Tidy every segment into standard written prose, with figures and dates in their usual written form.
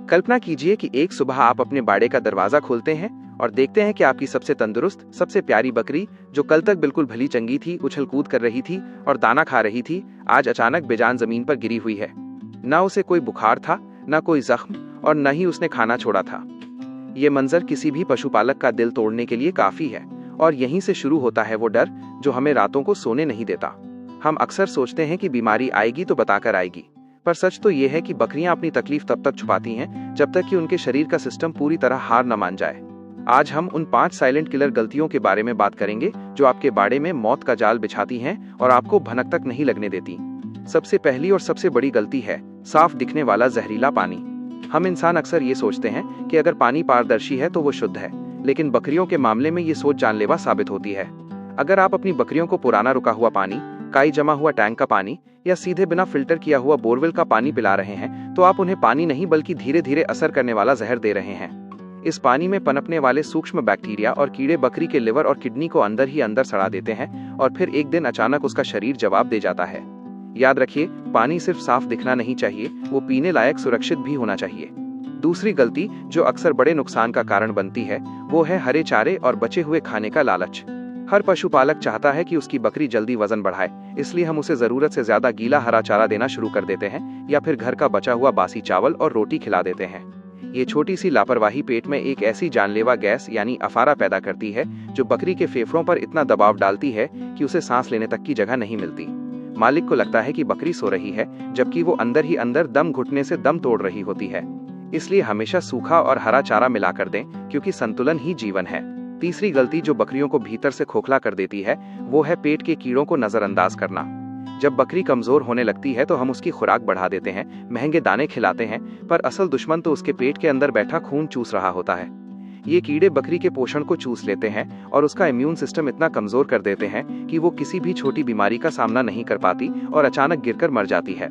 कल्पना कीजिए कि एक सुबह आप अपने बाड़े का दरवाजा खोलते हैं और देखते हैं कि आपकी सबसे तंदुरुस्त, सबसे प्यारी बकरी, जो कल तक बिल्कुल भली चंगी थी, उछल कूद कर रही थी और दाना खा रही थी, आज अचानक बेजान जमीन पर गिरी हुई है। ना उसे कोई बुखार था, ना कोई जख्म और न ही उसने खाना छोड़ा था। ये मंजर किसी भी पशुपालक का दिल तोड़ने के लिए काफी है और यहीं से शुरू होता है वो डर जो हमें रातों को सोने नहीं देता। हम अक्सर सोचते हैं कि बीमारी आएगी तो बताकर आएगी, पर सच तो ये है कि बकरियां अपनी तकलीफ तब तक छुपाती हैं जब तक कि उनके शरीर का सिस्टम पूरी तरह हार न मान जाए। आज हम उन 5 साइलेंट किलर गलतियों के बारे में बात करेंगे जो आपके बाड़े में मौत का जाल बिछाती हैं और आपको भनक तक नहीं लगने देती। सबसे पहली और सबसे बड़ी गलती है साफ दिखने वाला जहरीला पानी। हम इंसान अक्सर ये सोचते हैं कि अगर पानी पारदर्शी है तो वो शुद्ध है, लेकिन बकरियों के मामले में ये सोच जानलेवा साबित होती है। अगर आप अपनी बकरियों को पुराना रुका हुआ पानी, काई जमा हुआ टैंक का पानी या सीधे बिना फिल्टर किया हुआ बोरवेल का पानी पिला रहे हैं, तो आप उन्हें पानी नहीं बल्कि धीरे धीरे असर करने वाला जहर दे रहे हैं। इस पानी में पनपने वाले सूक्ष्म बैक्टीरिया और कीड़े बकरी के लिवर और किडनी को अंदर ही अंदर सड़ा देते हैं और फिर एक दिन अचानक उसका शरीर जवाब दे जाता है। याद रखिए, पानी सिर्फ साफ दिखना नहीं चाहिए, वो पीने लायक सुरक्षित भी होना चाहिए। दूसरी गलती जो अक्सर बड़े नुकसान का कारण बनती है वो है हरे चारे और बचे हुए खाने का लालच। हर पशुपालक चाहता है कि उसकी बकरी जल्दी वजन बढ़ाए, इसलिए हम उसे जरूरत से ज्यादा गीला हरा चारा देना शुरू कर देते हैं या फिर घर का बचा हुआ बासी चावल और रोटी खिला देते हैं। ये छोटी सी लापरवाही पेट में एक ऐसी जानलेवा गैस यानी अफारा पैदा करती है जो बकरी के फेफड़ों पर इतना दबाव डालती है कि उसे सांस लेने तक की जगह नहीं मिलती। मालिक को लगता है कि बकरी सो रही है, जबकि वो अंदर ही अंदर दम घुटने से दम तोड़ रही होती है। इसलिए हमेशा सूखा और हरा चारा मिलाकर दें, क्योंकि संतुलन ही जीवन है। तीसरी गलती जो बकरियों को भीतर से खोखला कर देती है वो है पेट के कीड़ों को नजरअंदाज करना। जब बकरी कमजोर होने लगती है तो हम उसकी खुराक बढ़ा देते हैं, महंगे दाने खिलाते हैं, पर असल दुश्मन तो उसके पेट के अंदर बैठा खून चूस रहा होता है। ये कीड़े बकरी के पोषण को चूस लेते हैं और उसका इम्यून सिस्टम इतना कमजोर कर देते हैं कि वो किसी भी छोटी बीमारी का सामना नहीं कर पाती और अचानक गिरकर मर जाती है।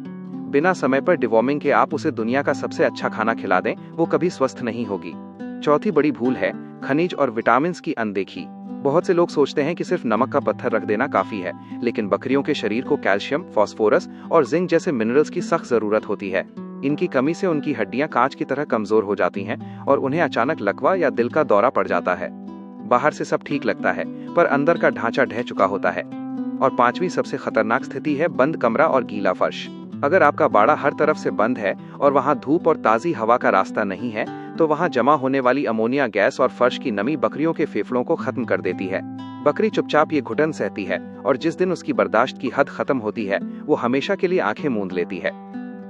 बिना समय पर डिवॉर्मिंग के आप उसे दुनिया का सबसे अच्छा खाना खिला दें, वो कभी स्वस्थ नहीं होगी। चौथी बड़ी भूल है खनिज और विटामिन की अनदेखी। बहुत से लोग सोचते हैं कि सिर्फ नमक का पत्थर रख देना काफी है, लेकिन बकरियों के शरीर को कैल्शियम, फास्फोरस और जिंक जैसे मिनरल्स की सख्त जरूरत होती है। इनकी कमी से उनकी हड्डियां कांच की तरह कमजोर हो जाती हैं और उन्हें अचानक लकवा या दिल का दौरा पड़ जाता है। बाहर से सब ठीक लगता है, पर अंदर का ढांचा ढह चुका होता है। और पांचवी सबसे खतरनाक स्थिति है बंद कमरा और गीला फर्श। अगर आपका बाड़ा हर तरफ से बंद है और वहां धूप और ताजी हवा का रास्ता नहीं है, तो वहां जमा होने वाली अमोनिया गैस और फर्श की नमी बकरियों के फेफड़ों को खत्म कर देती है। बकरी चुपचाप ये घुटन सहती है और जिस दिन उसकी बर्दाश्त की हद खत्म होती है, वो हमेशा के लिए आंखें मूंद लेती है।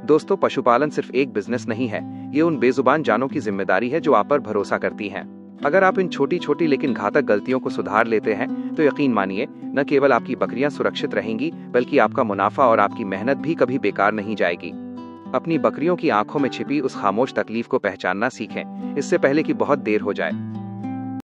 दोस्तों, पशुपालन सिर्फ एक बिजनेस नहीं है, ये उन बेजुबान जानों की जिम्मेदारी है जो आप पर भरोसा करती हैं। अगर आप इन छोटी छोटी लेकिन घातक गलतियों को सुधार लेते हैं तो यकीन मानिए, न केवल आपकी बकरियां सुरक्षित रहेंगी, बल्कि आपका मुनाफा और आपकी मेहनत भी कभी बेकार नहीं जाएगी। अपनी बकरियों की आंखों में छिपी उस खामोश तकलीफ को पहचानना सीखें, इससे पहले कि बहुत देर हो जाए।